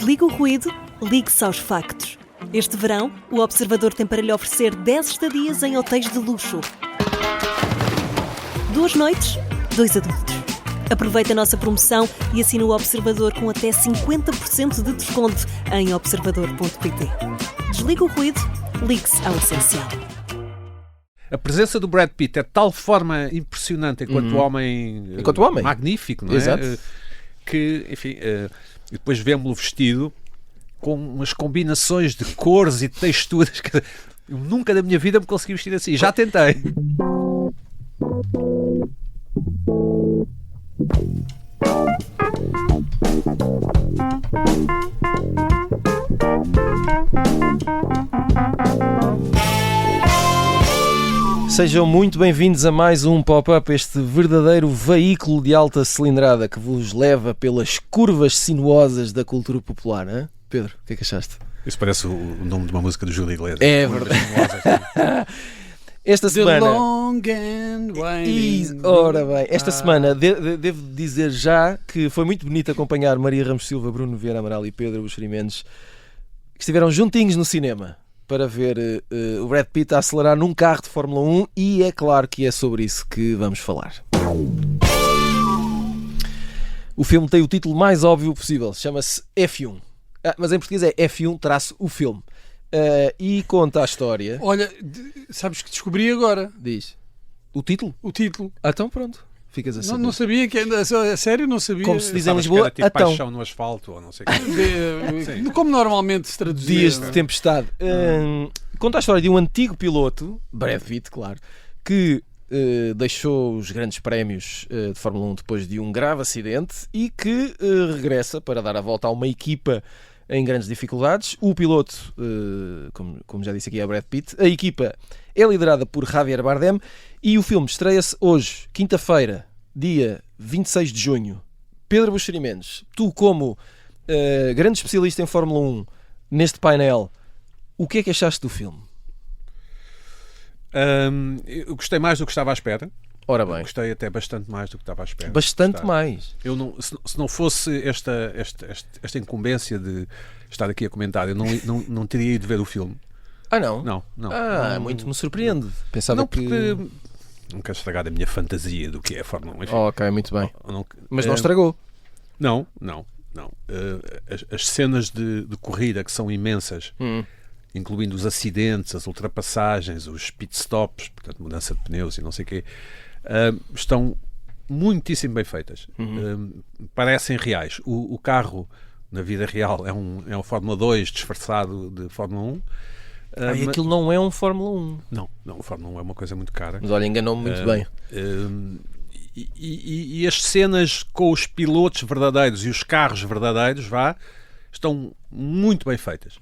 Desliga o ruído, ligue-se aos factos. Este verão, o Observador tem para lhe oferecer 10 estadias em hotéis de luxo. 2 noites, 2 adultos. Aproveite a nossa promoção e assine o Observador com até 50% de desconto em observador.pt. Desliga o ruído, ligue-se ao essencial. A presença do Brad Pitt é de tal forma impressionante enquanto homem magnífico, não é? Exato. Que, enfim, e depois vemos-lo vestido com umas combinações de cores e texturas que eu nunca na minha vida me consegui vestir assim. Já tentei. Sejam muito bem-vindos a mais um Pop-Up, este verdadeiro veículo de alta cilindrada que vos leva pelas curvas sinuosas da cultura popular, não é? Pedro, o que é que achaste? Isso parece o nome de uma música do Júlio Iglesias. É verdade. Esta semana... Ora bem, esta semana devo dizer já que foi muito bonito acompanhar Maria Ramos Silva, Bruno Vieira Amaral e Pedro Buxeri Mendes, que estiveram juntinhos no cinema para ver o Brad Pitt a acelerar num carro de Fórmula 1, e é claro que é sobre isso que vamos falar. O filme tem o título mais óbvio possível, chama-se F1. Mas em português é F1-o filme. E conta a história... Olha, sabes que descobri agora. Diz. O título? O título. Então pronto. Ficas a saber. Não sabia que ainda... A sério, não sabia. Como se diz em Lisboa, tipo paixão no asfalto ou não sei o quê. Como normalmente se traduzia. Dias de tempestade. Conta a história de um antigo piloto, Brad Pitt, claro, que deixou os grandes prémios de Fórmula 1 depois de um grave acidente e que regressa para dar a volta a uma equipa em grandes dificuldades. O piloto, como já disse aqui, é Brad Pitt. A equipa é liderada por Javier Bardem e o filme estreia-se hoje, quinta-feira, dia 26 de junho. Pedro Buxeri Mendes, tu como grande especialista em Fórmula 1 neste painel, o que é que achaste do filme? Eu gostei mais do que estava à espera. Ora bem. Gostei até bastante mais do que estava à espera. Bastante mais. Eu não, se não fosse esta incumbência de estar aqui a comentar, eu não teria ido ver o filme. Não? Não. Muito me surpreende. Pensava não, porque não quero estragar a minha fantasia do que é a Fórmula 1. Enfim, ok, muito bem. Mas não estragou. Não. As cenas de corrida, que são imensas, incluindo os acidentes, as ultrapassagens, os pit stops, portanto, mudança de pneus e não sei o quê, estão muitíssimo bem feitas. Parecem reais. O carro, na vida real, é um Fórmula 2 disfarçado de Fórmula 1. E aquilo não é um Fórmula 1. Não, o Fórmula 1 é uma coisa muito cara. Mas olha, enganou-me muito bem. E as cenas com os pilotos verdadeiros e os carros verdadeiros, estão muito bem feitas.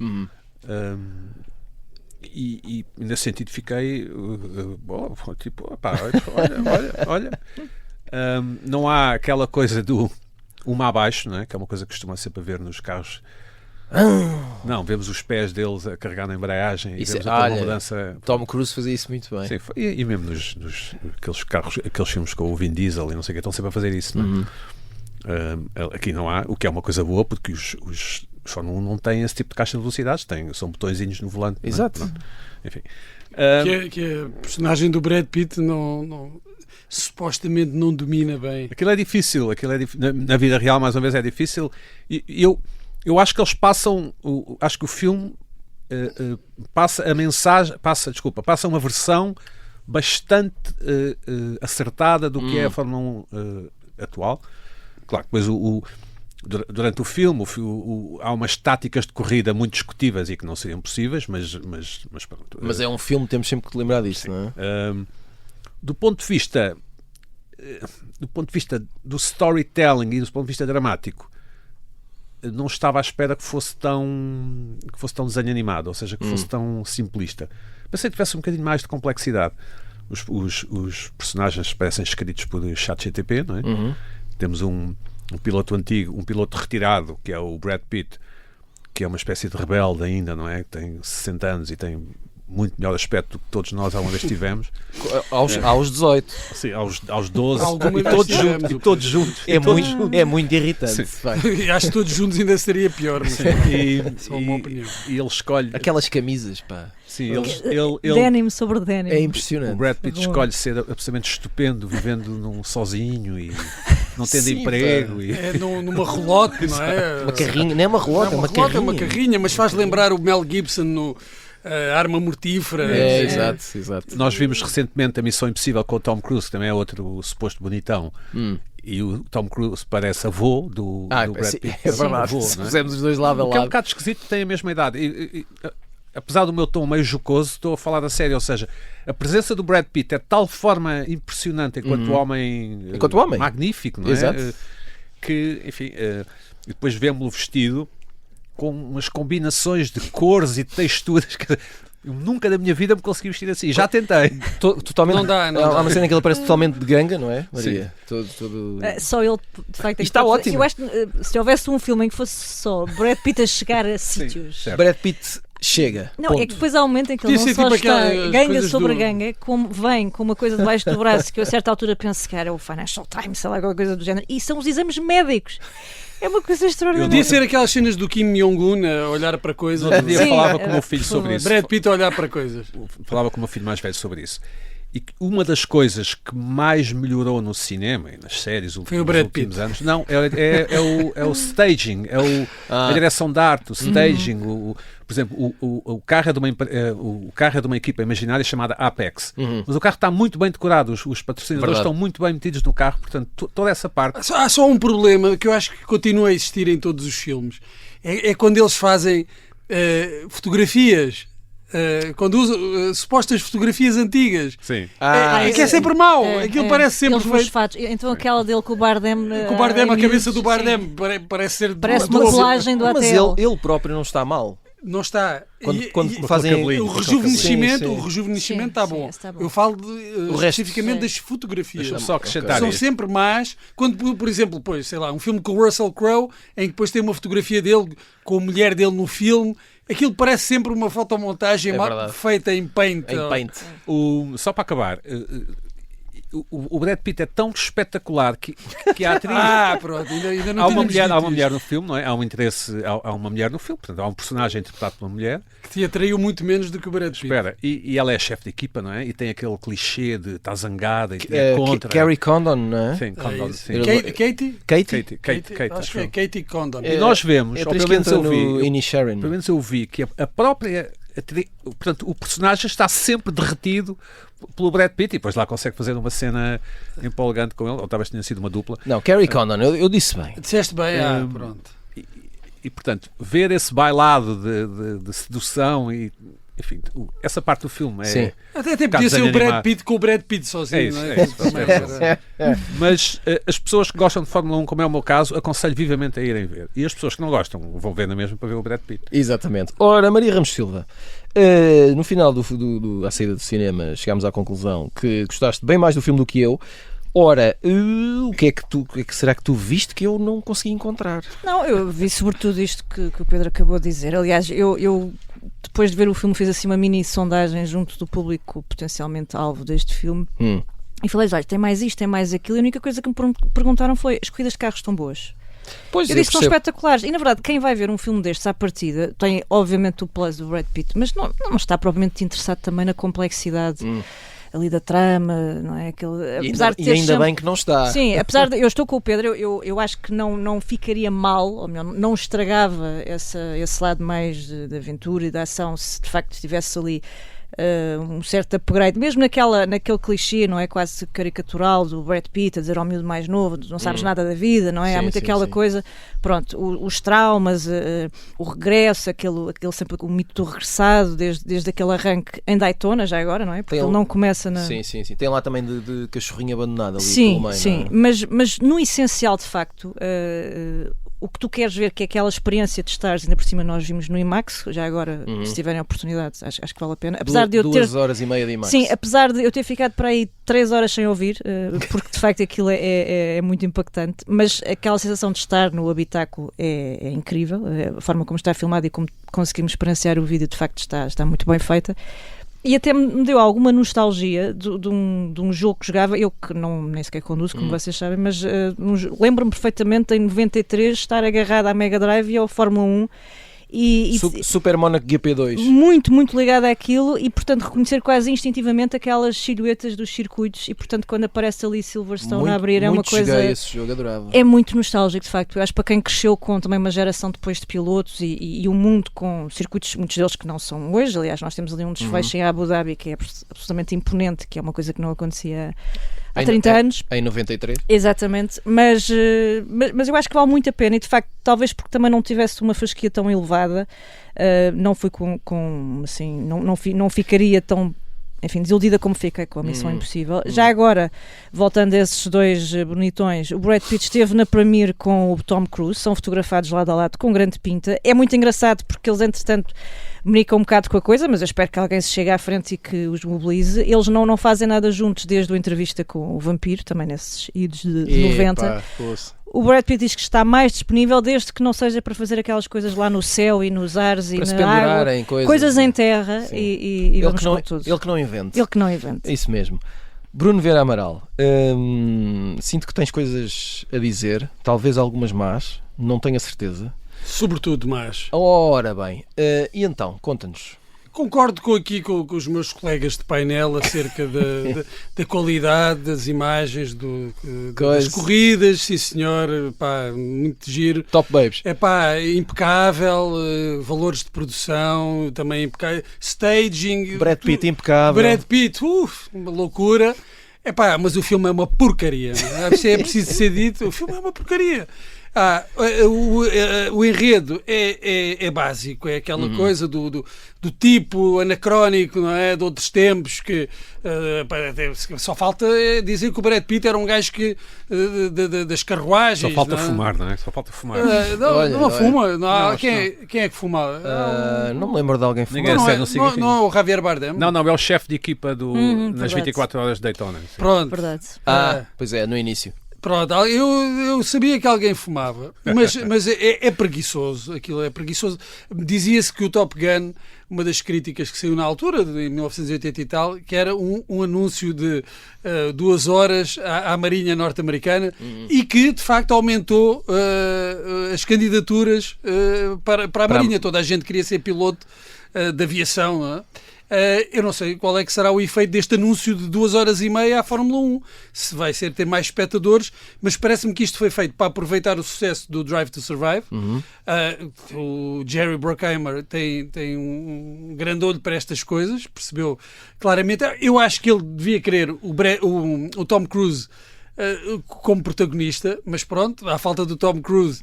E nesse sentido fiquei olha, não há aquela coisa do uma abaixo, não é? Que é uma coisa que costuma sempre haver nos carros. Não, vemos os pés deles a carregar na embreagem e vemos uma mudança. Tom Cruise fazia isso muito bem. Sim, e mesmo aqueles carros, aqueles filmes com o Vin Diesel e não sei o que, estão sempre a fazer isso, não é? Aqui não há, o que é uma coisa boa, porque os Fórmula 1 não têm esse tipo de caixa de velocidades, são botõezinhos no volante. Exato. Enfim. Que a personagem do Brad Pitt supostamente não domina bem. Aquilo é difícil, na vida real, mais uma vez, é difícil. E eu acho que eles passam, acho que o filme passa a mensagem, passa uma versão bastante acertada do que é a Fórmula 1 atual. Claro, depois durante o filme há umas táticas de corrida muito discutíveis e que não seriam possíveis, mas pronto. Mas é um filme, temos sempre que lembrar disso, não é? Do ponto de vista do storytelling e do ponto de vista dramático, não estava à espera que fosse tão desenho animado, ou seja, que fosse tão simplista. Pensei que tivesse um bocadinho mais de complexidade. Os personagens parecem escritos por ChatGPT, não é? Temos um piloto antigo, um piloto retirado, que é o Brad Pitt, que é uma espécie de rebelde ainda, não é? Tem 60 anos e tem muito melhor aspecto do que todos nós alguma vez tivemos. Aos 18. Assim, aos 12 Alguma e vez todos tivemos, juntos. E o todos juntos. É muito irritante. Sim. vai. Acho que todos juntos ainda seria pior, mas só uma E, opinião. e ele escolhe. Aquelas camisas, pá. Sim, ele, Denim sobre denim. É o impressionante. Brad Pitt Bom. escolhe ser absolutamente estupendo, vivendo sozinho e não tendo Sim, emprego. pá. E... É numa relote, não é? Uma carrinha, não é uma relota, é uma relota, carrinha. é uma carrinha, mas faz lembrar o Mel Gibson no Arma Mortífera. Exato. Nós vimos recentemente a Missão Impossível com o Tom Cruise, que também é outro suposto bonitão. E o Tom Cruise parece avô do Brad sim, Pitt. é verdade. Avô, Se não é? pusemos os dois lado a O que é um lado. bocado esquisito, tem a mesma idade. Apesar do meu tom meio jocoso, estou a falar a sério. Ou seja, a presença do Brad Pitt é de tal forma impressionante enquanto homem, Enquanto homem. magnífico, não é? Exato. Que, enfim, e depois vemos-lo vestido com umas combinações de cores e texturas que eu nunca na minha vida me consegui vestir assim. Já tentei. Totalmente. Não dá. Há uma cena que ele parece totalmente de ganga, não é, Maria? Todo... Só ele, de facto, é que Isto está ótimo. Eu acho que se houvesse um filme em que fosse só Brad Pitt a chegar a sítios. certo. Brad Pitt chega. Não, ponto. é que depois há um momento em que ele Podia não ser só tipo está aquelas ganga coisas sobre do- ganga, como vem com uma coisa debaixo do braço que eu a certa altura penso que era o Financial Times, sei lá, alguma coisa do género, e são os exames médicos. É uma coisa extraordinária. Podia ser aquelas cenas do Kim Jong-un a olhar para coisas. No outro dia Sim, falava com o meu por filho favor. sobre isso. Brad Pitt a olhar para coisas. Falava com o meu filho mais velho sobre isso. E que uma das coisas que mais melhorou no cinema e nas séries Foi o Brad nos últimos Pitt. anos, não, é o staging, a direção de arte, o staging, por exemplo, o carro é de uma equipa imaginária chamada Apex, mas o carro está muito bem decorado, os patrocinadores Verdade. estão muito bem metidos no carro, portanto, toda essa parte. Há só um problema que eu acho que continua a existir em todos os filmes. É quando eles fazem fotografias, quando usam supostas fotografias antigas. Sim. É que é sempre mau. Aquilo parece sempre Aqueles feito. fatos. Então aquela dele com o Bardem. Com o Bardem, a cabeça sim. do Bardem parece ser Parece do- uma do- colagem do Mas ATL. ele próprio não está mal. Não está. Quando fazem cabelinho. O rejuvenescimento, Sim, sim. o rejuvenescimento está Sim, bom. está bom. Eu falo resto- especificamente sim. das fotografias. Deixa-me só acrescentar São isso. sempre más. Quando, por exemplo, pois, sei lá, um filme com o Russell Crowe, em que depois tem uma fotografia dele com a mulher dele no filme, aquilo parece sempre uma fotomontagem É verdade. feita em paint. Em paint. Só para acabar, o Brad Pitt é tão espetacular que a atriz... Pronto, ainda não Há uma tínhamos dito mulher no filme, não é? Há um interesse, há uma mulher no filme, portanto há um personagem interpretado por uma mulher. isto, que te atraiu muito menos do que o Brad Pitt. Espera, e ela é chefe de equipa, não é? E tem aquele clichê de estar zangada e é contra. Carrie Condon, não é? Sim, Condon, isso. sim. Katie? Katie? Kate, Acho que é Katie Condon. E nós vemos, É a ou atriz pelo que menos entra eu no vi, Inisherin. pelo menos eu vi que a própria portanto, o personagem está sempre derretido pelo Brad Pitt e depois lá consegue fazer uma cena empolgante com ele, ou talvez tenha sido uma dupla. Não, Carrie Condon, eu disse bem. Disseste bem, pronto. E portanto, ver esse bailado de sedução e enfim, essa parte do filme é. Sim. Até podia bocado ser o desenho Brad animado. Pitt com o Brad Pitt sozinho, É isso, não é? é isso. Também era- Mas as pessoas que gostam de Fórmula 1, como é o meu caso, aconselho vivamente a irem ver. E as pessoas que não gostam vão ver na mesma para ver o Brad Pitt. Exatamente. Ora, Maria Ramos Silva, no final à saída do cinema, chegámos à conclusão que gostaste bem mais do filme do que eu. Ora, o que é que será que tu viste que eu não consegui encontrar? Não, eu vi sobretudo isto que o Pedro acabou de dizer. Aliás, eu depois de ver o filme fiz assim uma mini sondagem junto do público potencialmente alvo deste filme e falei, olha, tem mais isto, tem mais aquilo, e a única coisa que me perguntaram foi, as corridas de carros estão boas? Pois, Eu disse que são espetaculares. E na verdade, quem vai ver um filme destes à partida tem obviamente o plus do Brad Pitt, mas não está propriamente interessado também na complexidade ali da trama, não é? Apesar de ter ainda bem que não está. Sim, apesar de eu estou com o Pedro, eu acho que não ficaria mal, ou melhor, não estragava esse lado mais de aventura e de ação se de facto estivesse ali um certo upgrade, mesmo naquele clichê, não é? Quase caricatural do Brad Pitt a dizer ao miúdo mais novo, não sabes nada da vida, não é? Sim, Há muito sim, aquela sim. coisa, pronto, os traumas, o regresso, aquele sempre o mito do regressado, desde aquele arranque em Daytona, já agora, não é? Porque Tem ele não começa na... Sim. Tem lá também de cachorrinho abandonado ali Sim, pelo meio. sim, não é? mas no essencial, de facto, o que tu queres ver, que é aquela experiência de estares, ainda por cima nós vimos no IMAX, já agora, se tiverem oportunidades, acho que vale a pena. Apesar de eu ter... 2 horas e meia de IMAX. Sim, apesar de eu ter ficado para aí 3 horas sem ouvir, porque de facto aquilo é muito impactante, mas aquela sensação de estar no habitáculo é incrível, a forma como está filmado e como conseguimos experienciar o vídeo de facto está muito bem feita. E até me deu alguma nostalgia de um jogo que jogava, eu que nem sequer conduzo, como vocês sabem, mas lembro-me perfeitamente em 93 estar agarrado à Mega Drive e ao Fórmula 1 e Super Monaco GP2. muito, muito ligado àquilo e, portanto, reconhecer quase instintivamente aquelas silhuetas dos circuitos e, portanto, quando aparece ali Silverstone a abrir, é uma coisa... Cheguei a esse jogo, adorava. É muito nostálgico, de facto. Eu acho que para quem cresceu com também uma geração depois de pilotos e um mundo com circuitos, muitos deles que não são hoje, aliás, nós temos ali um desfecho em Abu Dhabi que é absolutamente imponente, que é uma coisa que não acontecia há 30 anos. Em 93. Exatamente, mas eu acho que vale muito a pena e, de facto, talvez porque também não tivesse uma fasquia tão elevada, não fui assim, não ficaria tão, enfim, desiludida como fiquei com a Missão Impossível. Já agora, voltando a esses dois bonitões, o Brad Pitt esteve na premiere com o Tom Cruise, são fotografados lado a lado com grande pinta. É muito engraçado porque eles, entretanto, brincam um bocado com a coisa, mas eu espero que alguém se chegue à frente e que os mobilize. Eles não fazem nada juntos desde a entrevista com o Vampiro, também nesses idos de 90. O Brad Pitt diz que está mais disponível desde que não seja para fazer aquelas coisas lá no céu e nos ares para e se na água. Coisas em terra e vamos com tudo. Ele que não invente. Ele que não invente. É isso mesmo. Bruno Vieira Amaral, sinto que tens coisas a dizer, talvez algumas más, não tenho a certeza. Sobretudo mais. Ora bem, e então, conta-nos. Concordo com os meus colegas de painel acerca da qualidade das imagens das corridas, sim senhor, pá, muito giro. Top Babes. É pá, impecável, valores de produção, também impecável, staging. Brad Pitt impecável. Brad Pitt, uma loucura. É pá, mas o filme é uma porcaria. É preciso ser dito, o filme é uma porcaria. O enredo é básico, é aquela coisa do tipo anacrónico, não é? De outros tempos que só falta dizer que o Brad Pitt era um gajo que das carruagens. Só falta não é? Fumar, não é? Só falta fumar. Não fuma. Quem é que fuma? Não me lembro de alguém fumar. Não é o Javier Bardem. Não, é o chefe de equipa nas 24 horas de Daytona. Sim. Pronto. Verdade. Pois é, no início. Pronto, eu sabia que alguém fumava, mas é preguiçoso, aquilo é preguiçoso. Dizia-se que o Top Gun, uma das críticas que saiu na altura, em 1980 e tal, que era um anúncio de 2 horas à Marinha norte-americana e que, de facto, aumentou as candidaturas para a Marinha. Toda a gente queria ser piloto de aviação, não é? Eu não sei qual é que será o efeito deste anúncio de 2 horas e meia à Fórmula 1, se vai ser ter mais espectadores, mas parece-me que isto foi feito para aproveitar o sucesso do Drive to Survive. O Jerry Bruckheimer tem um grande olho para estas coisas, percebeu claramente. Eu acho que ele devia querer o Tom Cruise como protagonista, mas pronto, à falta do Tom Cruise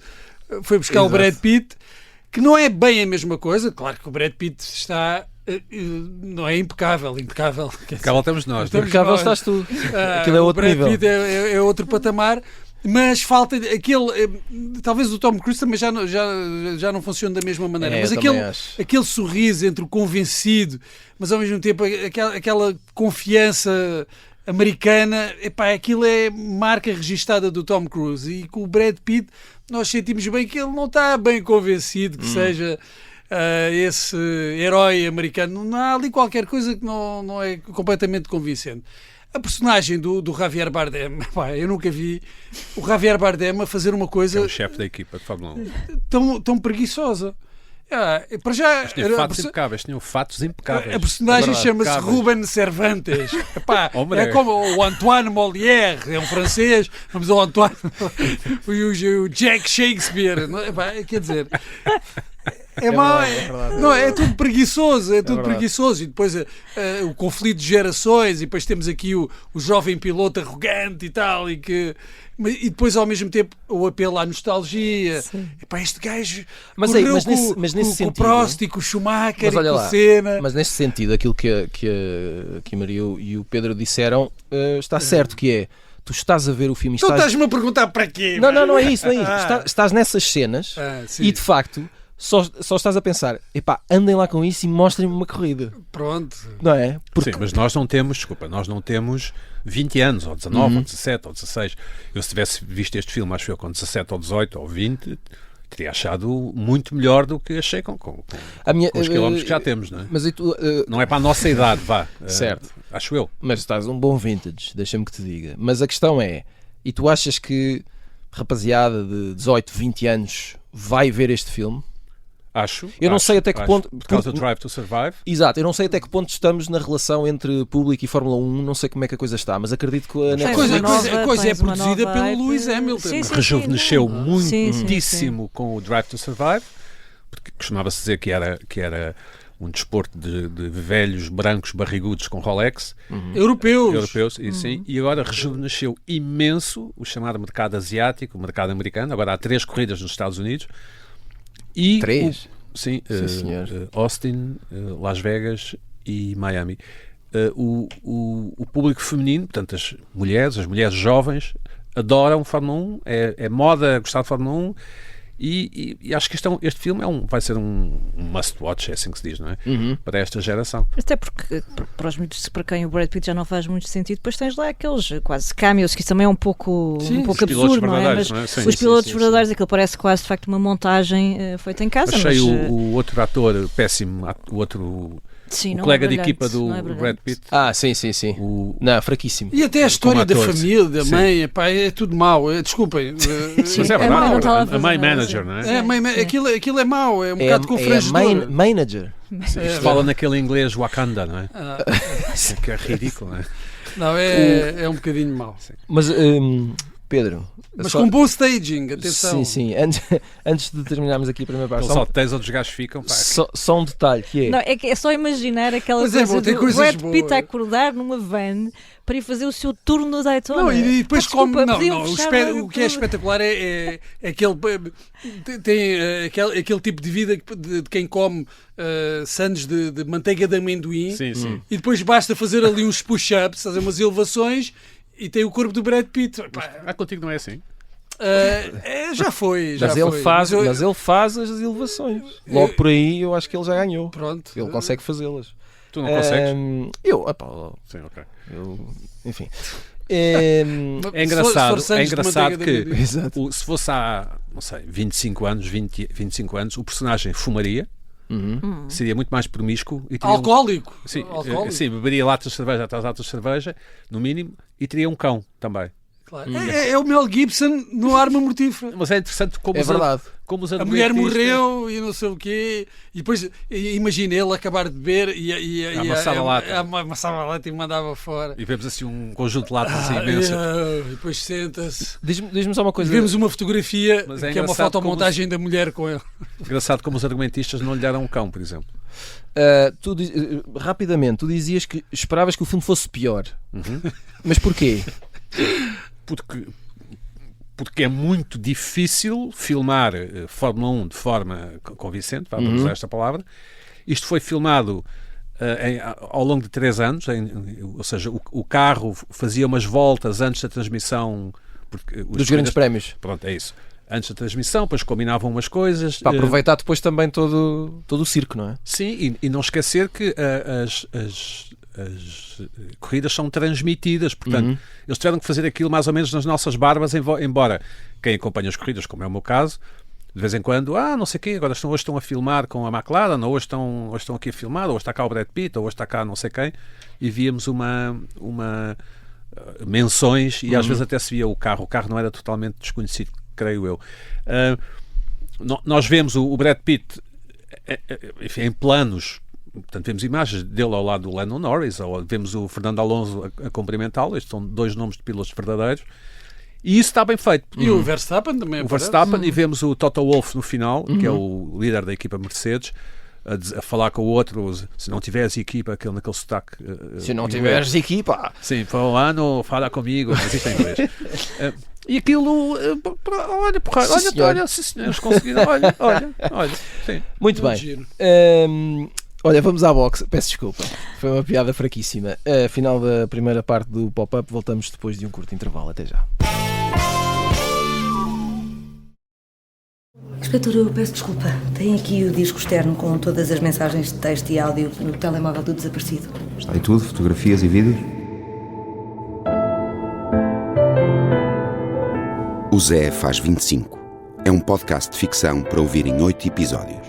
foi buscar o Brad Pitt, que não é bem a mesma coisa. Claro que o Brad Pitt está... não é impecável. Impecável temos nós. Impecável estás tu. Aquilo é outro nível. O Brad Pitt é outro patamar, mas falta aquele... Talvez o Tom Cruise também já não funcione da mesma maneira, mas aquele sorriso entre o convencido, mas ao mesmo tempo aquela confiança americana, aquilo é marca registada do Tom Cruise. E com o Brad Pitt nós sentimos bem que ele não está bem convencido que seja... esse herói americano. Não há ali qualquer coisa que não é completamente convincente. A personagem do Javier Bardem, eu nunca vi o Javier Bardem a fazer uma coisa... É o chefe da equipa de Fórmula 1. Tão preguiçosa. Para já, tinham fatos impecáveis. A personagem chama-se Ruben Cervantes. É como o Antoine Molière, é um francês, vamos ao Antoine, o Jack Shakespeare. Quer dizer... É tudo preguiçoso, preguiçoso. E depois o conflito de gerações, e depois temos aqui o jovem piloto arrogante e tal, e depois ao mesmo tempo o apelo à nostalgia. Este gajo mas nesse sentido, com o Prost e com o Schumacher e com o Senna. Mas nesse sentido, aquilo que a Maria e o Pedro disseram está certo, que é: tu estás a ver o filme... Então estás-me a perguntar para quê? Não é isso. Estás nessas cenas e de facto... Só estás a pensar, andem lá com isso e mostrem-me uma corrida. Pronto. Não é? Sim, mas nós não temos 20 anos, ou 19, ou 17, ou 16. Eu, se tivesse visto este filme, acho eu, com 17 ou 18 ou 20, teria achado muito melhor do que achei com os quilómetros que já temos, não é? Mas Não é para a nossa idade, vá. Certo. Acho eu. Mas estás um bom vintage, deixa-me que te diga. Mas a questão é, e tu achas que rapaziada de 18, 20 anos vai ver este filme? Eu não sei até que ponto... Por causa do Drive to Survive. Exato, eu não sei até que ponto estamos na relação entre público e Fórmula 1, não sei como é que a coisa está, mas acredito que a A coisa é produzida pelo Lewis Hamilton. Rejuvenesceu muitíssimo com o Drive to Survive, porque costumava-se dizer que era um desporto de velhos brancos barrigudos com Rolex. Europeus, e sim. E agora rejuvenesceu imenso o chamado mercado asiático, o mercado americano. Agora há 3 corridas nos Estados Unidos. E 3? Sim, Austin, Las Vegas e Miami. O público feminino, portanto as mulheres jovens, adoram Fórmula 1, é moda gostar de Fórmula 1 e acho que este filme vai ser um must-watch, é assim que se diz, não é? Para esta geração. Até porque, para os miúdos, para quem o Brad Pitt já não faz muito sentido, depois tens lá aqueles quase cameos, que isso também é um pouco absurdo, não é? Mas os pilotos verdadeiros, aquilo parece quase de facto uma montagem feita em casa. Achei o outro ator péssimo, o outro... Sim, o colega de equipa do Brad Pitt. Sim. Não, fraquíssimo. E até a história da família, da mãe, é tudo mau. Desculpem. Mas é verdade, a mãe manager, não é? Aquilo é mau, é um bocado confrangedor. Manager. Isto fala naquele inglês Wakanda, não é? Que é ridículo, não é? Não, é um bocadinho mau. Mas, Pedro... Mas com bom staging, atenção. Sim. Antes de terminarmos aqui a primeira parte... Só tens onde os gajos ficam. Só um detalhe, que é... Não, é só imaginar aquela coisa do Brad Pitt a acordar numa van para ir fazer o seu turno no Daytona. Não, e depois o que é espetacular é aquele... Tem aquele tipo de vida de quem come sandes de manteiga de amendoim. Sim. E depois basta fazer ali uns push-ups, fazer umas elevações... E tem o corpo do Brad Pitt. Contigo não é assim? Já foi. Mas ele faz as elevações. Logo por aí eu acho que ele já ganhou. Pronto. Ele consegue fazê-las. Tu não consegues? Sim, ok. Enfim. É engraçado que Exato. se fosse há, não sei, 25 anos, o personagem fumaria. Seria muito mais promíscuo e teria alcoólico. Sim, beberia latas de cerveja atrás de latas de cerveja, no mínimo, e teria um cão também. Claro. É o Mel Gibson no Arma Mortífera. Mas é interessante como os a mulher morreu e não sei o quê, e depois imagina ele acabar de beber e amassava a lata e mandava fora. E vemos assim um conjunto de latas imenso. E depois senta-se. Diz-me só uma coisa. Vemos uma fotografia que é uma fotomontagem da mulher com ele. Engraçado como os argumentistas não lhe deram um cão, por exemplo. Rapidamente, tu dizias que esperavas que o filme fosse pior. Mas porquê? Porque é muito difícil filmar Fórmula 1 de forma convincente, vamos usar esta palavra. Isto foi filmado ao longo de 3 anos, ou seja, o carro fazia umas voltas antes da transmissão dos grandes prémios. Pronto, é isso. Antes da transmissão, depois combinavam umas coisas. Para aproveitar depois também todo o circo, não é? Sim, e não esquecer que as corridas são transmitidas, portanto, eles tiveram que fazer aquilo mais ou menos nas nossas barbas, embora quem acompanha as corridas, como é o meu caso, de vez em quando, não sei o quê, agora hoje estão a filmar com a McLaren, ou hoje estão aqui a filmar, ou hoje está cá o Brad Pitt, ou hoje está cá não sei quem, e víamos menções, e às vezes até se via o carro não era totalmente desconhecido, creio eu. Nós vemos o Brad Pitt enfim, em planos. Portanto, vemos imagens dele ao lado do Lando Norris, ou vemos o Fernando Alonso a cumprimentá-lo. Estes são 2 nomes de pilotos verdadeiros. E isso está bem feito. E o Verstappen também. E vemos o Toto Wolff no final, que é o líder da equipa Mercedes, a falar com o outro, se não tiveres equipa, naquele sotaque. Se não tiveres equipa. Sim, fulano, fala comigo, mas isto é inglês. E aquilo, olha, sim senhores, conseguiram, olha. Sim. Muito bem. Olha, vamos à boxe. Peço desculpa, foi uma piada fraquíssima. Final da primeira parte do pop-up, voltamos depois de um curto intervalo. Até já. Inspetor, eu peço desculpa. Tem aqui o disco externo com todas as mensagens de texto e áudio no telemóvel do desaparecido. Está aí tudo? Fotografias e vídeos? O Zé faz 25. é um podcast de ficção para ouvir em 8 episódios.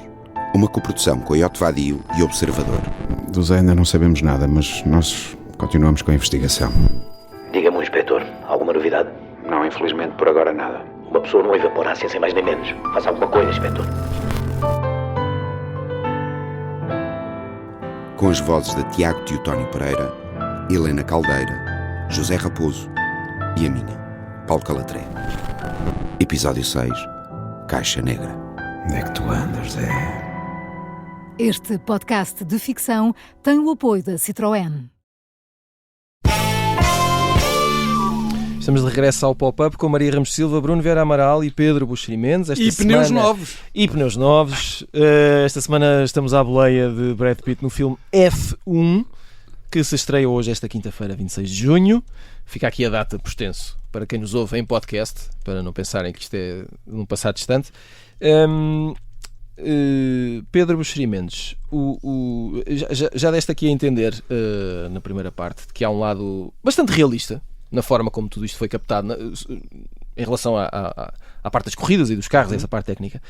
Uma coprodução com a Iote Vadio e Observador. Do Zé ainda não sabemos nada, mas nós continuamos com a investigação. Diga-me, inspetor, alguma novidade? Não, infelizmente por agora nada. Uma pessoa não evapora assim, sem mais nem menos. Faça alguma coisa, inspetor. Com as vozes de Tiago Teotónio Pereira, Helena Caldeira, José Raposo e a minha, Paulo Calatré. Episódio 6, Caixa Negra. Onde é que tu andas, Zé? Este podcast de ficção tem o apoio da Citroën. Estamos de regresso ao Pop-Up com Maria Ramos Silva, Bruno Vieira Amaral e Pedro Buxeri Mendes. E pneus novos. E pneus novos. Esta semana estamos à boleia de Brad Pitt no filme F1, que se estreia hoje, esta quinta-feira, 26 de junho. Fica aqui a data por extenso para quem nos ouve em podcast, para não pensarem que isto é num passado distante. Pedro Buxeri Mendes, já deste aqui a entender na primeira parte que há um lado bastante realista na forma como tudo isto foi captado em relação à parte das corridas e dos carros, essa parte técnica.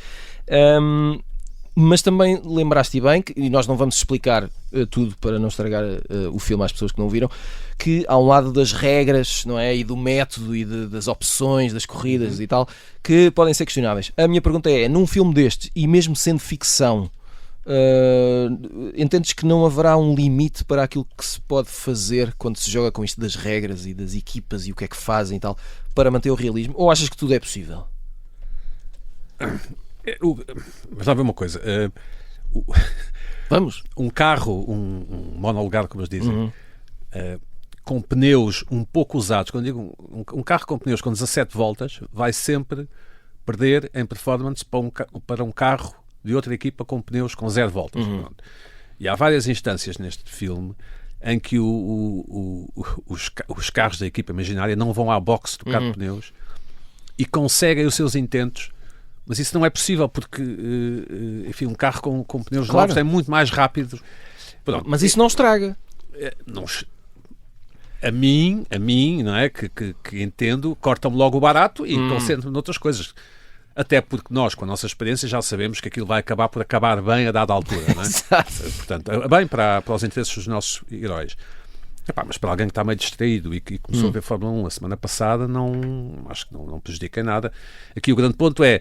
Mas também lembraste bem, e nós não vamos explicar tudo para não estragar o filme às pessoas que não viram, que há um lado das regras, não é? E do método e das opções das corridas e tal, que podem ser questionáveis. A minha pergunta é, num filme destes, e mesmo sendo ficção, entendes que não haverá um limite para aquilo que se pode fazer quando se joga com isto das regras e das equipas e o que é que fazem e tal, para manter o realismo? Ou achas que tudo é possível? Mas lá ver uma coisa. Vamos. Um carro, um monolugar, como eles dizem, com pneus um pouco usados, quando digo um carro com pneus com 17 voltas, vai sempre perder em performance para um carro de outra equipa com pneus com 0 voltas. E há várias instâncias neste filme em que os carros da equipa imaginária não vão à boxe tocar pneus e conseguem os seus intentos. Mas isso não é possível porque, enfim, um carro com pneus novos é muito mais rápido. Pronto. Mas isso não estraga. A mim, não é? Que entendo, cortam-me logo o barato e concentram noutras coisas. Até porque nós, com a nossa experiência, já sabemos que aquilo vai acabar por acabar bem a dada altura, não é? Portanto, bem para os interesses dos nossos heróis. Mas para alguém que está meio distraído e que começou a ver Fórmula 1 a semana passada, acho que não prejudica em nada. Aqui o grande ponto é,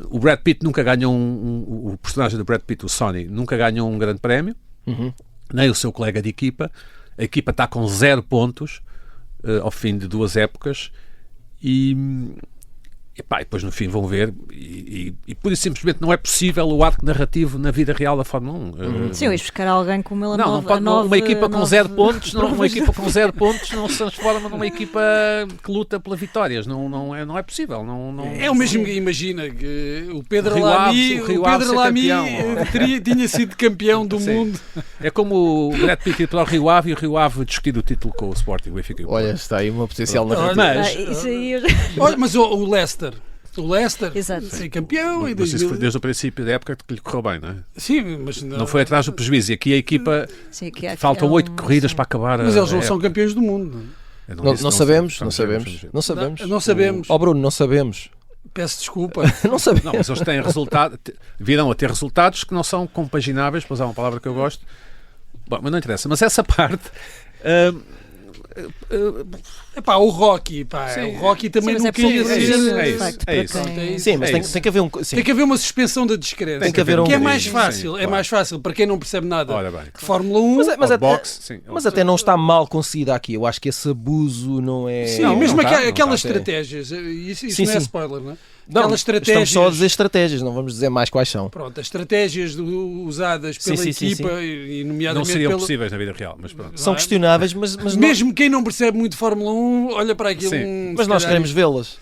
o Brad Pitt nunca ganhou o personagem do Brad Pitt, o Sonny, nunca ganhou um grande prémio, nem o seu colega de equipa. A equipa está com 0 pontos ao fim de 2 épocas e depois no fim vão ver e pura e simplesmente não é possível o arco narrativo na vida real da Fórmula 1. Sim, eu ia buscar alguém com uma equipa com 0 pontos, uma equipa com 0 pontos não se transforma numa equipa que luta pela vitórias. Não é possível. É o mesmo que imagina que o Pedro Lamy tinha sido campeão do mundo. É como o Brad Pitt ir para o Rio Ave e o Rio Ave discutir o título com o Sporting. Olha, está aí uma potencial narrativa. Mas o Leicester. O Leicester foi campeão em 2000. Mas isso foi desde o princípio da época que lhe correu bem, não é? Sim, mas não foi atrás do prejuízo. E aqui a equipa faltam 8 corridas para acabar. Mas eles não são campeões do mundo. Não sabemos. Bruno, não sabemos. Peço desculpa. Não sabemos. Não, mas eles têm virão a ter resultados que não são compagináveis, pois há uma palavra que eu gosto. Bom, mas não interessa. Mas essa parte... o Rocky, o Rocky também não queria ser. É isso. Sim, mas tem que haver tem que haver uma suspensão da descrença. Tem que haver que é mais fácil. É mais fácil para quem não percebe nada de Fórmula 1. Mas até não está mal conseguida aqui. Eu acho que esse abuso não é. Sim, mesmo aquelas estratégias. Isso não é spoiler, não é? Estamos só a dizer estratégias, não vamos dizer mais quais são. Pronto, as estratégias usadas pela equipa e nomeadamente não seriam possíveis na vida real, mas pronto. São questionáveis, mas mesmo quem não percebe muito Fórmula 1 olha para aquilo. Mas nós queremos vê-las.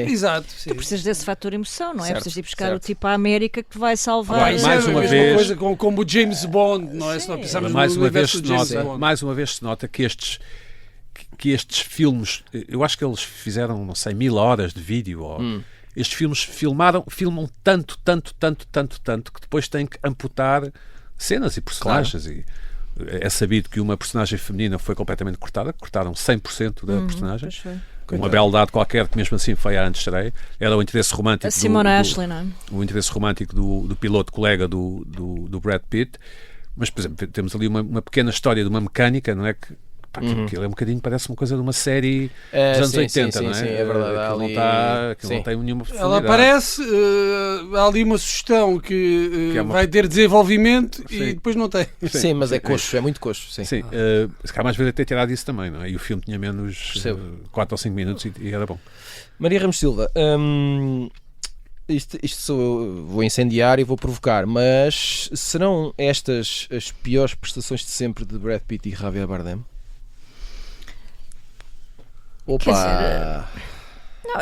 Exato. Tu precisas desse fator emoção, não é? Precisas ir buscar o tipo à América que vai salvar. Mais uma vez, coisa como o James Bond, não é? Se não pensarmos no universo do James Bond. Mais uma vez se nota que estes filmes, eu acho que eles fizeram, não sei, 1000 horas de vídeo. Estes filmes filmam tanto que depois têm que amputar cenas e personagens. Claro. E é sabido que uma personagem feminina foi completamente cortada, cortaram 100% da personagem. uma beldade qualquer que mesmo assim foi a antestreia. Era o interesse romântico A Simona Ashley, não é? o interesse romântico do piloto colega do Brad Pitt. Mas, por exemplo, temos ali uma pequena história de uma mecânica, não é? Aquilo é um bocadinho, parece uma coisa de uma série dos anos 80, não é? Sim, é verdade. Aquilo não tem nenhuma profundidade. Ela aparece, há ali uma sugestão que vai ter desenvolvimento e depois não tem. Sim, mas é coxo, é muito coxo. Sim. Se calhar mais vezes ter tirado isso também, não é? E o filme tinha menos 4 ou 5 minutos e era bom. Maria Ramos Silva, isto vou incendiar e vou provocar, mas serão estas as piores prestações de sempre de Brad Pitt e Javier Bardem? Opa! Não,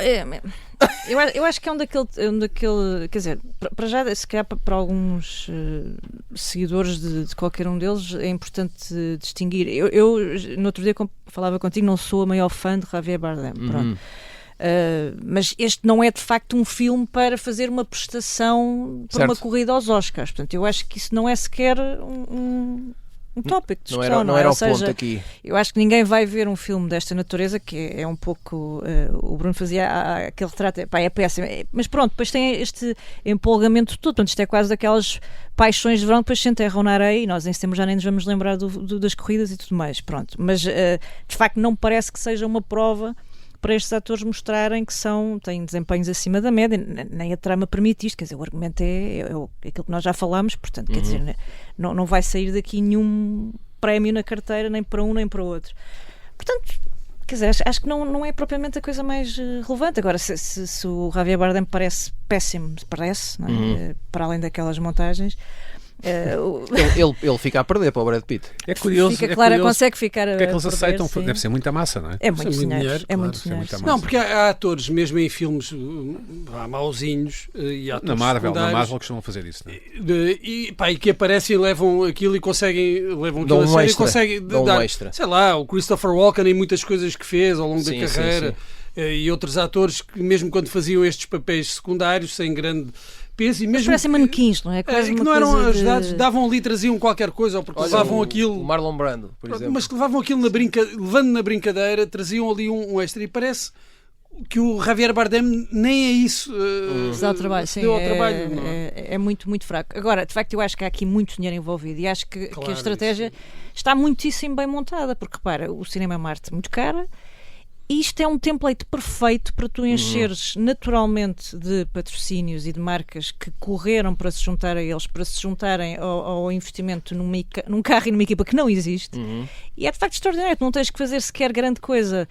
eu acho que é um daquele quer dizer, para já, se calhar para alguns seguidores de qualquer um deles é importante distinguir. Eu no outro dia falava contigo, não sou a maior fã de Javier Bardem, pronto. Mas este não é de facto um filme para fazer uma prestação para uma corrida aos Oscars. Portanto, eu acho que isso não é sequer um tópico de discussão. Não era o ponto aqui. Eu acho que ninguém vai ver um filme desta natureza, que é um pouco... o Bruno fazia aquele retrato, é péssimo. Mas pronto, depois tem este empolgamento todo. Portanto, isto é quase daquelas paixões de verão, depois se enterram na areia e nós em setembro já nem nos vamos lembrar das corridas e tudo mais. Pronto. Mas, de facto, não parece que seja uma prova para estes atores mostrarem que têm desempenhos acima da média, nem a trama permite isto, quer dizer, o argumento é aquilo que nós já falámos, portanto, quer dizer, não vai sair daqui nenhum prémio na carteira, nem para um nem para o outro. Portanto, quer dizer, acho que não é propriamente a coisa mais relevante. Agora, se o Javier Bardem parece péssimo, parece, não é? Para além daquelas montagens... Ele fica a perder para o Brad Pitt. É curioso. Consegue ficar a porque é que eles perder, aceitam? sim. Deve ser muita massa, não é? É muito dinheiro. É muito dinheiro. Não, porque há atores, mesmo em filmes mauzinhos e atores na Marvel costumam fazer isso, não é? E que aparecem e levam aquilo e levam aquilo a sério e conseguem dar, sei lá, o Christopher Walken em muitas coisas que fez ao longo da carreira. E outros atores que mesmo quando faziam estes papéis secundários sem grande peso, e mesmo parecem manequins, não é? Que não eram ajudados, davam ali, traziam qualquer coisa, ou porque levavam aquilo. O Marlon Brando, por exemplo. Mas que levavam aquilo levando na brincadeira, traziam ali um extra, e parece que o Javier Bardem nem é isso. Dá o trabalho, sim. Deu ao trabalho, é muito, muito fraco. Agora, de facto, eu acho que há aqui muito dinheiro envolvido e acho que a estratégia está muitíssimo bem montada, porque repara, o cinema é uma arte muito cara. Isto é um template perfeito para tu encheres naturalmente de patrocínios e de marcas que correram para se juntar a eles, para se juntarem ao investimento num carro e numa equipa que não existe. E é de facto extraordinário. Tu não tens que fazer sequer grande coisa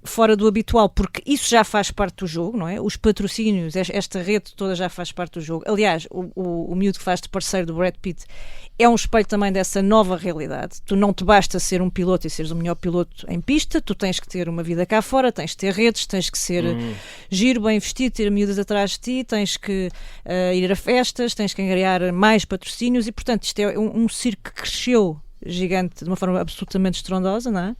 fora do habitual, porque isso já faz parte do jogo, não é? Os patrocínios, esta rede toda já faz parte do jogo. Aliás, o miúdo que faz de parceiro do Brad Pitt é um espelho também dessa nova realidade. Tu não te basta ser um piloto e seres o melhor piloto em pista, tu tens que ter uma vida cá fora, tens que ter redes, tens que ser giro, bem vestido, ter miúdas atrás de ti, tens que ir a festas, tens que angariar mais patrocínios e, portanto, isto é um circo que cresceu gigante de uma forma absolutamente estrondosa, não é?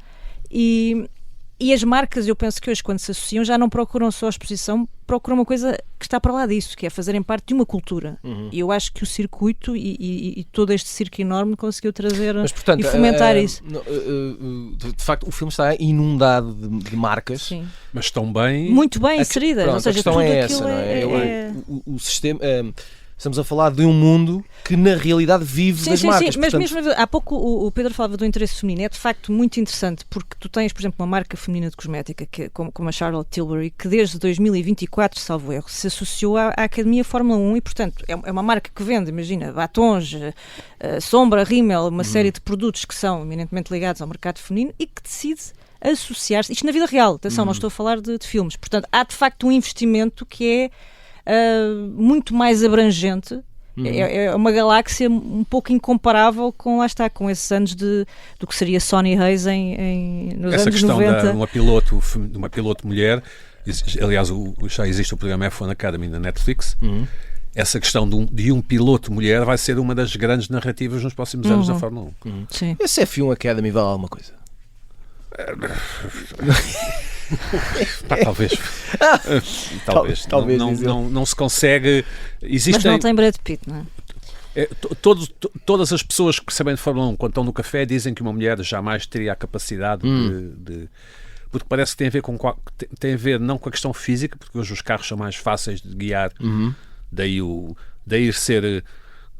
E as marcas, eu penso que hoje, quando se associam, já não procuram só a exposição, procuram uma coisa que está para lá disso, que é fazerem parte de uma cultura. E eu acho que o circuito e todo este circo enorme conseguiu trazer e fomentar isso. De facto, o filme está inundado de marcas. Sim. Mas estão bem... Muito bem inseridas. Pronto, ou seja, a questão tudo é aquilo essa, não é? O sistema... Estamos a falar de um mundo que na realidade vive das marcas. Sim, mas mesmo há pouco o Pedro falava do interesse feminino. É de facto muito interessante porque tu tens, por exemplo, uma marca feminina de cosmética como a Charlotte Tilbury, que desde 2024, salvo erro, se associou à Academia Fórmula 1 e, portanto, é uma marca que vende, imagina, batons, sombra, rímel, uma série de produtos que são eminentemente ligados ao mercado feminino e que decide associar-se. Isto na vida real, atenção, não estou a falar de filmes. Portanto, há de facto um investimento que é muito mais abrangente. É uma galáxia um pouco incomparável com, lá está, com esses anos do que seria Sony Hayes nos essa anos 90. Essa questão de uma piloto mulher, aliás, já existe o programa F1 Academy na Netflix. Essa questão de um piloto mulher vai ser uma das grandes narrativas nos próximos anos da Fórmula 1. Sim. Esse F1 Academy vale alguma coisa? Talvez. Não se consegue. Mas não tem Brad Pitt, não é? Todas as pessoas que sabem de Fórmula 1, quando estão no café, dizem que uma mulher jamais teria a capacidade de porque parece que tem a ver não com a questão física, porque hoje os carros são mais fáceis de guiar, daí ser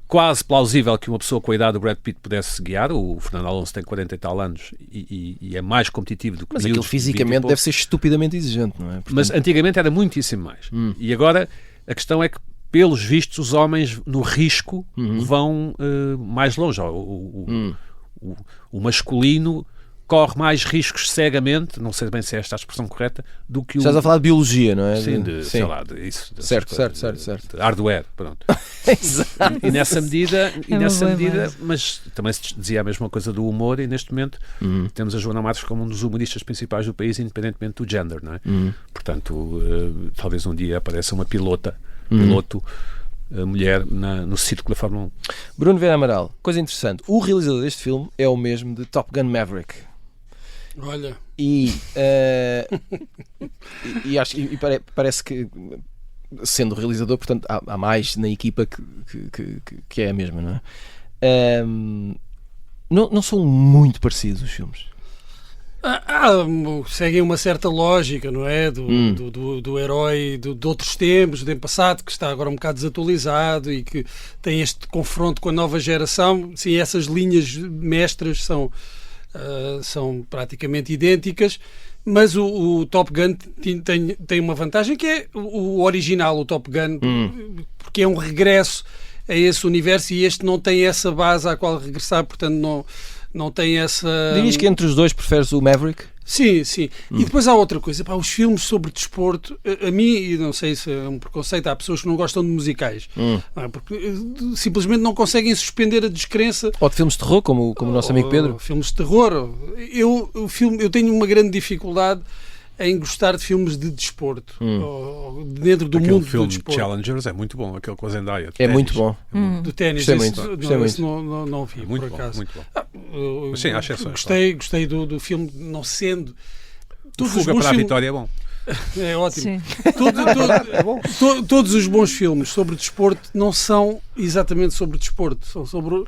quase plausível que uma pessoa com a idade do Brad Pitt pudesse guiar. O Fernando Alonso tem 40 e tal anos e é mais competitivo do que Mas aquilo fisicamente deve ser estupidamente exigente, não é? Portanto... Mas antigamente era muitíssimo mais. E agora a questão é que, pelos vistos, os homens no risco vão mais longe. O masculino corre mais riscos cegamente, não sei bem se é esta a expressão correta, do que o... Estás a falar de biologia, não é? Sim, sei lá, isso. Certo. De hardware, pronto. Exato. E nessa medida, mas também se dizia a mesma coisa do humor, e neste momento temos a Joana Matos como um dos humoristas principais do país, independentemente do género, não é? Portanto, talvez um dia apareça uma piloto, mulher no círculo da Fórmula 1. Bruno Vieira Amaral, coisa interessante, o realizador deste filme é o mesmo de Top Gun Maverick. Olha. E parece que, sendo realizador, portanto, há mais na equipa que é a mesma, não é? Não são muito parecidos os filmes. Seguem uma certa lógica, não é? Do herói de outros tempos, do tempo passado, que está agora um bocado desatualizado e que tem este confronto com a nova geração. Sim, essas linhas mestras são praticamente idênticas, mas o Top Gun tem uma vantagem, que é o original, o Top Gun, porque é um regresso a esse universo, e este não tem essa base à qual regressar, portanto não tem essa... Dirias que entre os dois preferes o Maverick? Sim. E depois há outra coisa, os filmes sobre desporto, a mim, e não sei se é um preconceito, há pessoas que não gostam de musicais, porque simplesmente não conseguem suspender a descrença. Ou de filmes de terror, como o nosso amigo Pedro. Filmes de terror. Eu tenho uma grande dificuldade em gostar de filmes de desporto, dentro do mundo do desporto. Challengers é muito bom, aquele com a Zendaya. É muito bom. Do ténis. Gostei muito. Não vi, muito por acaso. Muito bom. Mas sim, há exceções. Gostei do filme, não sendo... Fuga para a Vitória é bom. É ótimo. Todos os bons filmes sobre desporto não são exatamente sobre desporto, são sobre...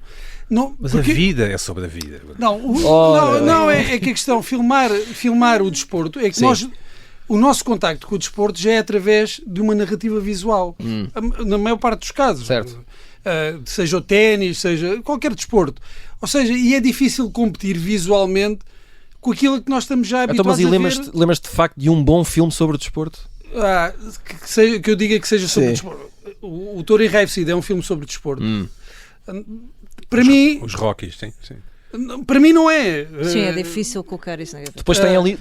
Mas a vida é sobre a vida. Não, é que a questão, filmar o desporto, é que o nosso contacto com o desporto já é através de uma narrativa visual, na maior parte dos casos. Certo. Seja o ténis, seja qualquer desporto. Ou seja, e é difícil competir visualmente com aquilo que nós estamos já habituados a ver. Mas lembras-te de facto de um bom filme sobre desporto? Que eu diga que seja sobre desporto. O Touro Enraivecido é um filme sobre desporto. Para mim... Os Rockies, sim. Para mim não é. Sim, é difícil colocar isso na gaveta. Depois tem ali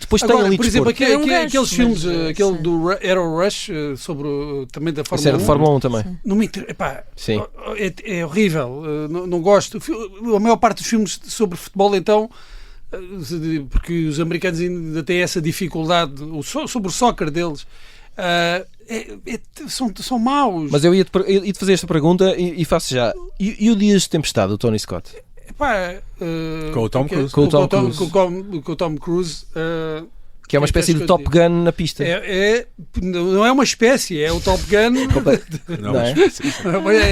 por exemplo, aqueles filmes, aquele sim. do Aero Rush, sobre também da Fórmula 1. Isso era de Fórmula 1 também. Não me é horrível. Não gosto. A maior parte dos filmes sobre futebol, então, porque os americanos ainda têm essa dificuldade sobre o soccer deles. São maus. Mas eu ia-te fazer esta pergunta e faço já. E o Dias de Tempestade, do Tony Scott? Com o Tom Cruise. Com o Tom Cruise. Que é uma espécie de Top Gun na pista. Não é uma espécie, é o Top Gun. Não é?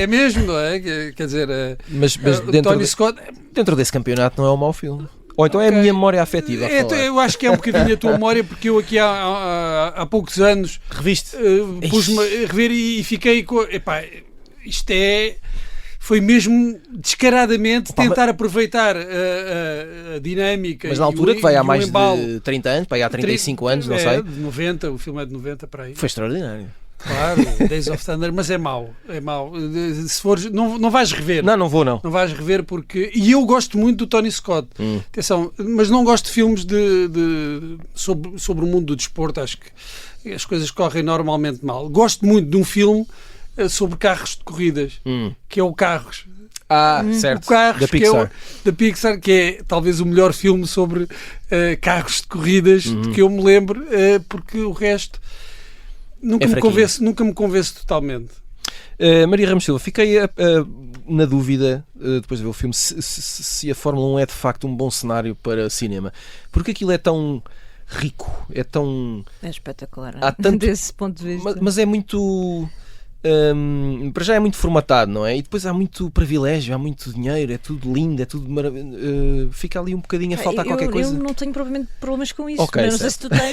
É mesmo, não é? Quer dizer, mas Tony Scott... dentro desse campeonato não é um mau filme. Ou então é a minha memória afetiva a falar. Eu acho que é um bocadinho a tua memória, porque eu aqui há poucos anos reviste, pus-me a rever e fiquei com... Isto foi mesmo descaradamente tentar aproveitar a dinâmica. Mas na altura, que vai há mais de 30 anos, há 35 anos, não sei. De 90, o filme é de 90 para aí. Foi extraordinário. Claro, Days of Thunder, mas é mau. Se fores, não vais rever. Não vou. Não vais rever porque... E eu gosto muito do Tony Scott. Atenção, mas não gosto de filmes sobre o mundo do desporto. Acho que as coisas correm normalmente mal. Gosto muito de um filme sobre carros de corridas, que é o Carros. Certo. O Carros, da Pixar. Da Pixar, que é talvez o melhor filme sobre carros de corridas de que eu me lembro, porque o resto... Nunca me convence totalmente. Maria Ramos Silva, fiquei na dúvida, depois de ver o filme, se a Fórmula 1 é de facto um bom cenário para cinema. Porque aquilo é tão rico, é tão... É espetacular, há tanto... desse ponto de vista. Mas é muito... para já é muito formatado, não é? E depois há muito privilégio, há muito dinheiro, é tudo lindo, é tudo maravilhoso. Fica ali um bocadinho a faltar qualquer coisa. Eu não tenho provavelmente problemas com isso. Ok, Não sei se tu tens,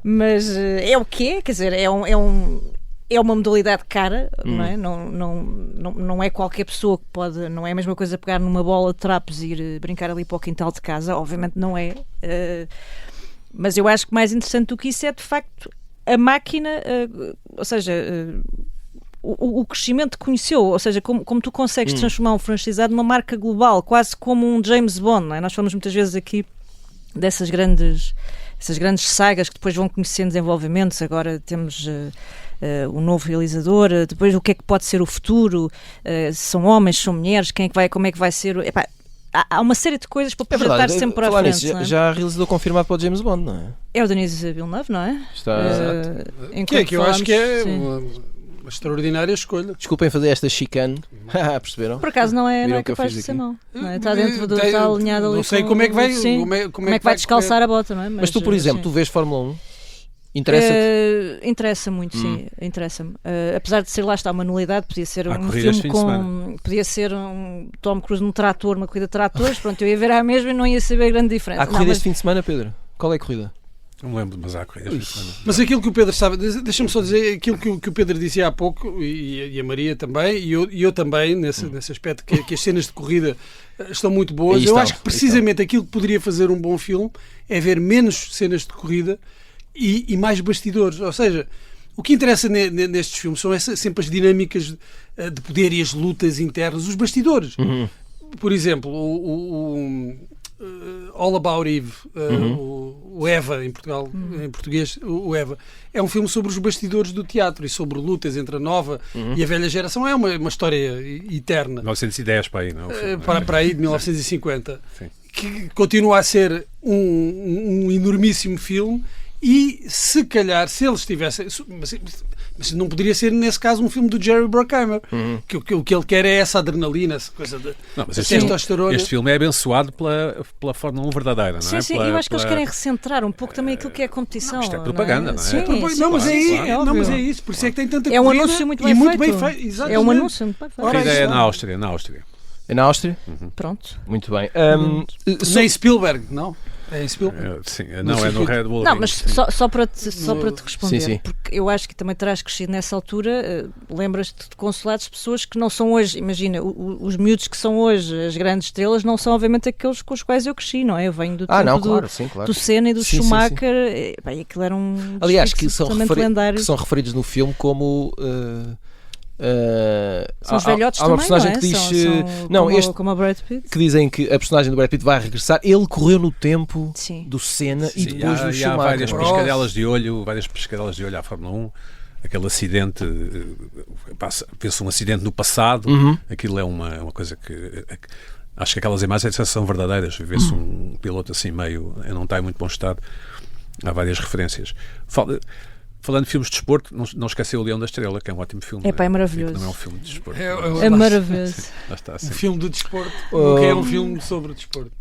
mas é o que é, quer dizer, é uma modalidade cara, não é? Não é qualquer pessoa que pode, não é a mesma coisa pegar numa bola de trapos e ir brincar ali para o quintal de casa, obviamente não é. Mas eu acho que mais interessante do que isso é de facto a máquina, ou seja, o crescimento que conheceu, ou seja, como tu consegues transformar um franchisado numa marca global, quase como um James Bond, não é? Nós falamos muitas vezes aqui dessas grandes sagas que depois vão conhecendo desenvolvimentos. Agora temos o novo realizador, depois o que é que pode ser o futuro, são homens, são mulheres, como é que vai ser... Epá, há uma série de coisas para projetar sempre para a frente. Nisso, já há realizador confirmado para o James Bond, não é? É o Denis Villeneuve, não é? Está. Que eu acho que é uma extraordinária escolha. Desculpem fazer esta chicane. Perceberam? Por acaso não é capaz de ser mau. Está dentro do está alinhado ali. Não sei como é que vai. Como é que vai descalçar a bota, não é? Mas tu, por exemplo, tu vês Fórmula 1? Interessa-te? Interessa muito, sim, interessa-me. Apesar de ser, lá está, uma nulidade, podia ser um filme com... Podia ser um Tom Cruise num trator, uma corrida de tratores, pronto, eu ia ver à mesma e não ia saber grande diferença. Há corrida este fim de semana, Pedro? Qual é a corrida? Não me lembro, mas há corrida este fim de semana. Mas aquilo que o Pedro sabe, deixa-me só dizer aquilo que o Pedro dizia há pouco, e a Maria também, e eu também, nesse aspecto, que as cenas de corrida estão muito boas. Eu acho que precisamente aquilo que poderia fazer um bom filme é ver menos cenas de corrida e mais bastidores, ou seja, o que interessa nestes filmes são sempre as dinâmicas de poder e as lutas internas, os bastidores. Por exemplo, o All About Eve, o Eva em Portugal, em português, o Eva, é um filme sobre os bastidores do teatro e sobre lutas entre a nova e a velha geração. É uma história eterna. 1910 para aí, não? Para aí, de 1950. Sim. Que continua a ser um enormíssimo filme. E se calhar, se eles tivessem... Mas não poderia ser, nesse caso, um filme do Jerry Bruckheimer. Que o que ele quer é essa adrenalina, essa coisa de testosterona. Este filme é abençoado pela Fórmula 1 verdadeira, não é? Sim, eu acho que eles querem recentrar um pouco também aquilo que é a competição. Isto é propaganda, não é? Sim, mas é isso. Por isso é que tem tanta corrida. É um anúncio muito bem feito. É um anúncio muito bem feito. A corrida é na Áustria. É na Áustria? Pronto. Muito bem. Nem Spielberg, não? É em Spielberg? Sim, não é no Red Bull. Não, mas só para te responder, sim. porque eu acho que também terás crescido nessa altura, lembras-te de consulados de pessoas que não são hoje, imagina, os miúdos que são hoje as grandes estrelas não são obviamente aqueles com os quais eu cresci, não é? Eu venho do tempo do Senna e do Schumacher, bem, aquilo era um aliás, que são referidos no filme como... são os velhotes há uma também, personagem não é? que diz como a Brad Pitt, que dizem que a personagem do Brad Pitt vai regressar. Ele correu no tempo do Senna e depois do Schumacher. Há várias pescadelas de olho à Fórmula 1. Aquele acidente, vê-se um acidente no passado. Aquilo é uma coisa que acho que aquelas imagens são verdadeiras. Vê-se um piloto assim meio, não está em muito bom estado. Há várias referências. Falando de filmes de desporto, não esqueceu o Leão da Estrela, que é um ótimo filme. É maravilhoso. Não é um filme de desporto. É maravilhoso. Um filme de desporto, que é um filme sobre desporto.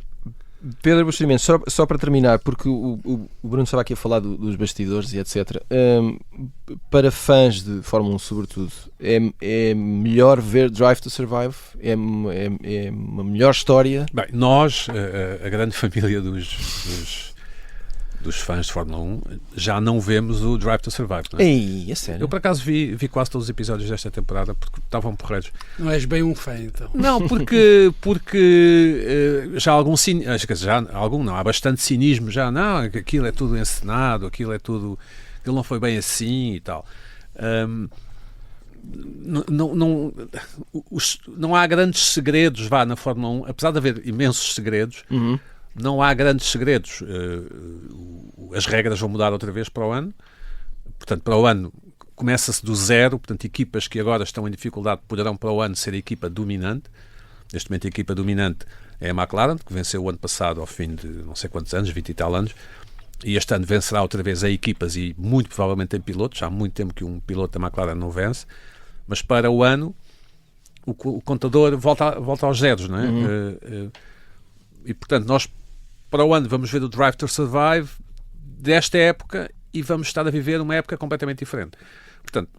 Pedro Bustamante, só para terminar, porque o Bruno estava aqui a falar dos bastidores e etc. Para fãs de Fórmula 1, sobretudo, é melhor ver Drive to Survive? É uma melhor história? Bem, nós, a grande família dos fãs de Fórmula 1, já não vemos o Drive to Survive, não é? Ei, é sério? Eu, por acaso, vi quase todos os episódios desta temporada porque estavam porreiros. Não és bem um fã, então? Não, porque já há bastante cinismo já. Não, aquilo é tudo encenado, aquilo não foi bem assim e tal. Não há grandes segredos na Fórmula 1, apesar de haver imensos segredos. Não há grandes segredos. As regras vão mudar outra vez para o ano. Portanto, para o ano começa-se do zero. Portanto, equipas que agora estão em dificuldade poderão para o ano ser a equipa dominante. Neste momento a equipa dominante é a McLaren, que venceu o ano passado ao fim de não sei quantos anos, 20 e tal anos. E este ano vencerá outra vez a equipas e muito provavelmente em pilotos. Há muito tempo que um piloto da McLaren não vence. Mas para o ano o contador volta aos zeros, não é? E portanto nós para o ano vamos ver o Drive to Survive desta época e vamos estar a viver uma época completamente diferente. Portanto,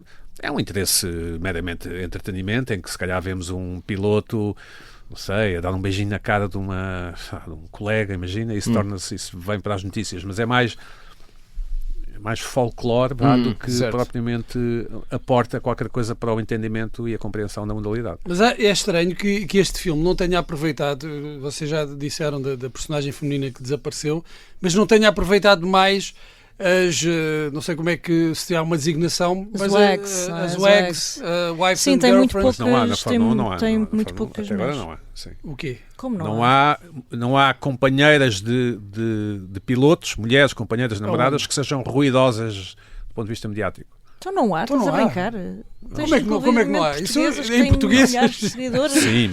é um interesse meramente entretenimento, em que se calhar vemos um piloto, não sei, a dar um beijinho na cara de um colega, imagina, isso isso vem para as notícias, mas é mais folclore do que propriamente aporta qualquer coisa para o entendimento e a compreensão da modalidade. Mas é estranho que este filme não tenha aproveitado, vocês já disseram da personagem feminina que desapareceu, mas não tenha aproveitado mais não sei como é que se há uma designação, mas as WAGs, Wives sim, and tem muito Girlfriends. poucas, tem muito poucas agora mulheres. não há. Sim. O quê? Como Não há companheiras de pilotos, mulheres companheiras namoradas que sejam ruidosas do ponto de vista mediático. Então não há, Então estás não a há. brincar. Como é que não há? Isso em português. Sim,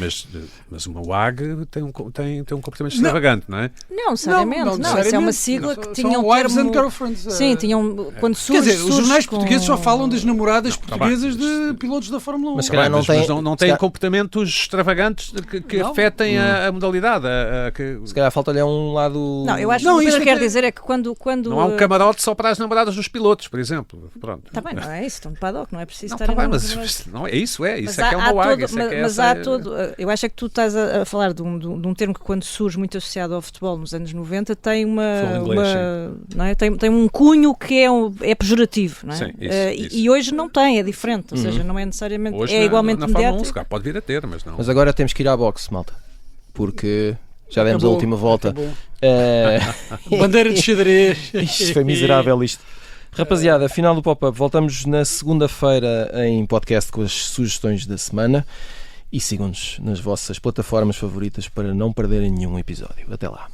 mas uma WAG tem um comportamento extravagante, não é? Não necessariamente. Não, isso é uma sigla que tinha um Wives termo... and Girlfriends. Sim, tinham... Quando surge, Quer dizer, os jornais portugueses só falam das namoradas Não, portuguesas de pilotos da Fórmula 1. Mas se calhar não têm comportamentos extravagantes que afetem a modalidade. Se calhar falta-lhe um lado... Não, eu acho que o que eu quero dizer é que quando... Não há um camarote só para as namoradas dos pilotos, por exemplo. Pronto. Está bem, não é isso, estão no paddock, não é preciso estar... Mas não, isso é que é uma WAG. Mas há todo... Eu acho que tu estás a falar de um termo que quando surge muito associado ao futebol nos anos 90 tem não é? Tem um cunho que é pejorativo, não é? Sim, isso. E hoje não tem, é diferente, ou seja, não é necessariamente... Hoje é igualmente na Fórmula 1 mediático. pode vir a ter, mas não. Mas agora temos que ir à boxe, malta. Porque já demos a última volta. Bandeira de xadrez. Isto foi miserável isto. Rapaziada, final do Pop-Up. Voltamos na segunda-feira em podcast com as sugestões da semana. E sigam-nos nas vossas plataformas favoritas para não perderem nenhum episódio. Até lá.